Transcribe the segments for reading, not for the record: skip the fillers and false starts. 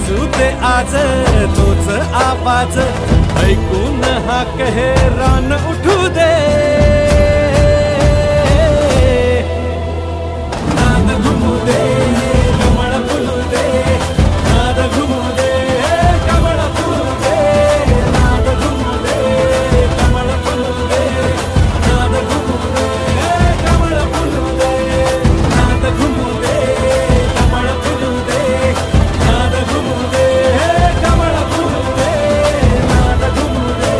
दिसू दे आज तोच आवाज, ऐकून हाक हे रान उठू दे. नाद घुमू दे, कमळ फुलू दे, नाद घुमू दे, कमळ फुलू दे, नाद घुमू दे, कमळ फुलू दे, नाद घुमू दे, कमळ फुलू दे, नाद घुमू दे, कमळ फुलू दे, नाद घुमू दे, कमळ फुलू दे, नाद घुमू दे,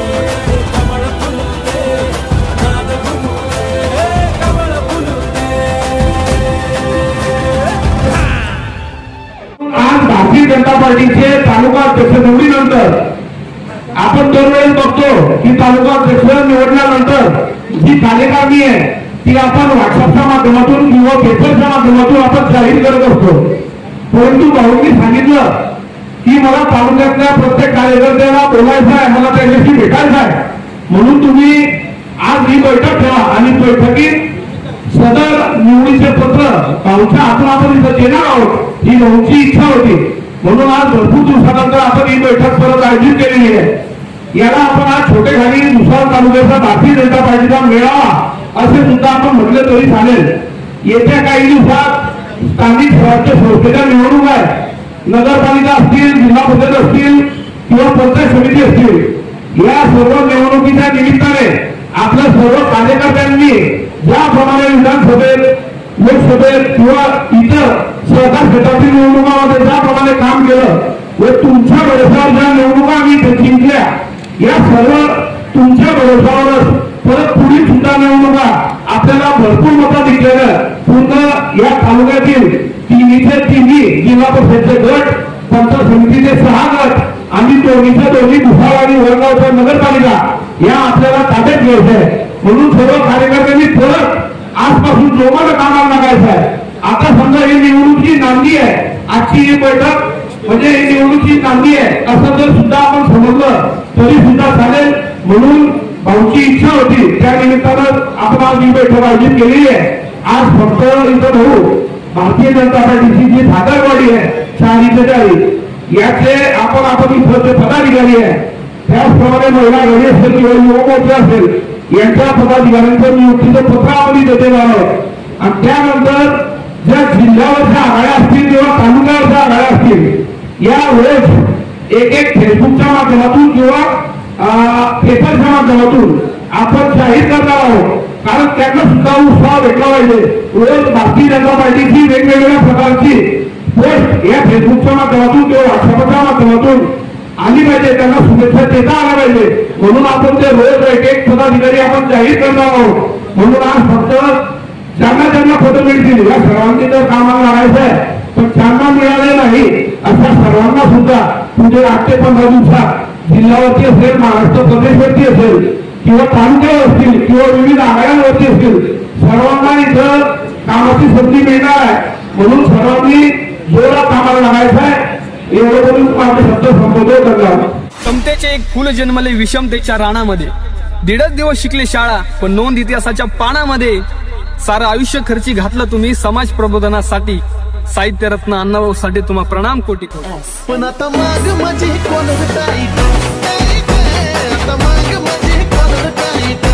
कमळ फुलू दे, नाद घुमू दे, कमळ फुलू दे. आज भारतीय जनता पार्टीचे तालुका अध्यक्ष निवडीनंतर आपण दरवेळेस बघतो की तालुका अध्यक्ष निवडल्यानंतर जी कार्यकारिणी आहे ती आपण व्हॉट्सअपच्या माध्यमातून किंवा पेपरच्या माध्यमातून आपण जाहीर करत असतो. परंतु भाऊंनी सांगितलं की मला तालुक्यातल्या प्रत्येक कार्यकर्त्याला बोलायचं आहे, मला त्याच्याशी भेटायचं आहे, म्हणून तुम्ही आज ही बैठक ठेवा आणि बैठकीत सदर निवडीचे पत्र भाऊच्या हातून आपण इथं देणार आहोत ही भाऊची इच्छा होती. म्हणून आज भरपूर दिवसानंतर आपण ही बैठक परत आयोजित केलेली आहे. याला आपण आज छोटेखाली दुसरा तालुक्याचा भारतीय जनता पार्टीचा मेळावा असे सुद्धा आपण म्हटले तरी चालेल. येत्या काही दिवसात स्थानिक स्वराज्य संस्थेच्या निवडणूक आहे. नगरपालिका असतील, जिल्हा परिषद असतील किंवा पंचायत समिती असतील, या सर्व निवडणुकीच्या निमित्ताने आपल्या सर्व कार्यकर्त्यांनी ज्याप्रमाणे विधानसभेत, लोकसभेत किंवा इतर सहकार क्षेत्रातील निवडणुकांमध्ये ज्याप्रमाणे काम केलं व तुमच्या भरोशावर ज्या निवडणुका आम्ही जिंकल्या, या सर्व तुमच्या भरोशावरच परत पुढील सुद्धा निवडणुका आपल्याला भरपूर मतं दिलेलं पूर्ण या तालुक्यातील तिन्हीचे तिन्ही जिल्हा परिषदचे गट, पंचायत समितीचे 6 गट आणि दोन्ही भुसावळ आणि वडगावच्या नगरपालिका या आपल्याला ताब्यात घ्यायचं आहे. म्हणून सर्व कार्यकर्त्यांनी परत आजपासून जोमानं कामाला लागायचं आहे. आता समजा ही निवडणुकीची नांदी आहे, आजची ही बैठक म्हणजे ही निवडणुकीची नांदी आहे असं जर सुद्धा आपण समजलं तरी सुद्धा चालेल. म्हणून भाऊची इच्छा होती, त्या निमित्तानं आपण आज ही बैठक आयोजित केलेली आहे. आज फक्त इथं भाऊ भारतीय जनता पार्टीची जी सादरवाडी आहे 4 याचे आपण इथं पदाधिकारी आहे, त्याचप्रमाणे महिला घडी असेल किंवा युवा मोर्चा असेल यांच्या पदाधिकाऱ्यांचं नियुक्तीचं पत्र आपण इथे देणार आहोत. आणि त्यानंतर ज्या जिल्ह्यावरच्या आघाड्या असतील किंवा तालुक्यावरच्या आघाड्या असतील या वेळेस एक फेसबुकच्या माध्यमातून किंवा पेपरच्या माध्यमातून आपण जाहीर करणार आहोत. कारण त्यांना सुद्धा उत्साह भेटला पाहिजे. रोज भारतीय जनता पार्टीची वेगवेगळ्या प्रकारची पोस्ट या फेसबुकच्या माध्यमातून किंवा व्हॉट्सअपच्या माध्यमातून आली पाहिजे, त्यांना शुभेच्छा देता आल्या पाहिजे. म्हणून आपण ते रोज एक पदाधिकारी आपण जाहीर करणार आहोत. म्हणून आज फक्त ज्यांना पदं मिळतील या सर्वांनी तर कामाला लागायचं आहे, पण ज्यांना मिळाले नाही अशा सर्वांना सुद्धा पुढे 8 ते 15 दिवसात जिल्ह्यावरती असेल, महाराष्ट्र प्रदेशवरती असेल किंवा तालुक्यावर असतील किंवा विविध आघाड्यांवरती असतील, सर्वांना इथं कामाची संधी मिळणार आहे. म्हणून सर्वांनी जोरात कामाला लागायचं आहे. एवढं बोलून माझे शब्द संबोधन करणार. समतेचे एक फुल जन्मले विषमतेच्या राणामध्ये, 1.5 दिवस शिकले शाळा पण नोंद इतिहासाच्या पानामध्ये. सारं आयुष्य खर्ची घातलं तुम्ही समाज प्रबोधनासाठी. साहित्य रत्न अण्णाभाऊ साठे तुम्हा प्रणाम कोटी. पण आता माग माझी कोणर टाईट, आता माग माझी कोणर टाईट.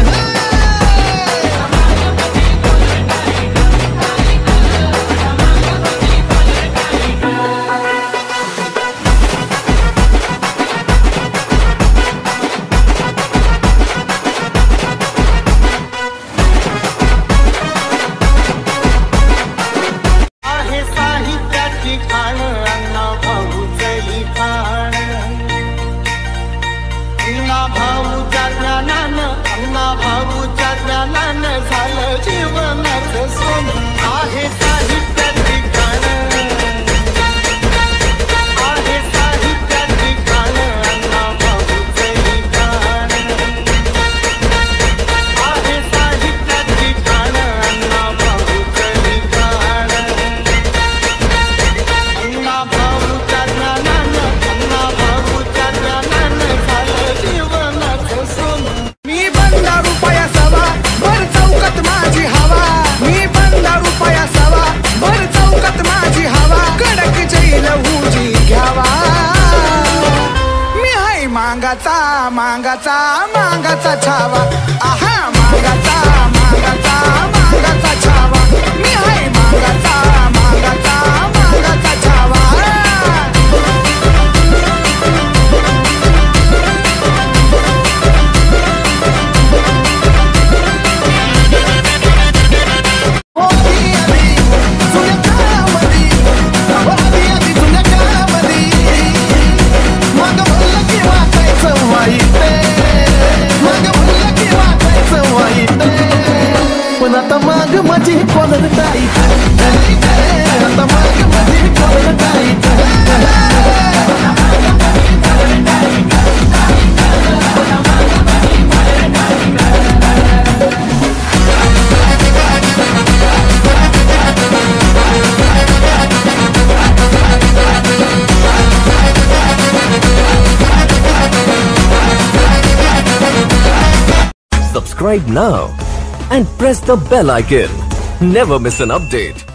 भाऊ मांगाचा मांगाचा मांगाचा छावा आहा मांगाचा मांगाचा मांगाचा छावा मी हाय मांगाचा मांगाचा मांगाचा छावा पण आता माग माझी कॉलर टाईट आता माग माझी collar tight Subscribe now and press the bell icon. Never miss an update.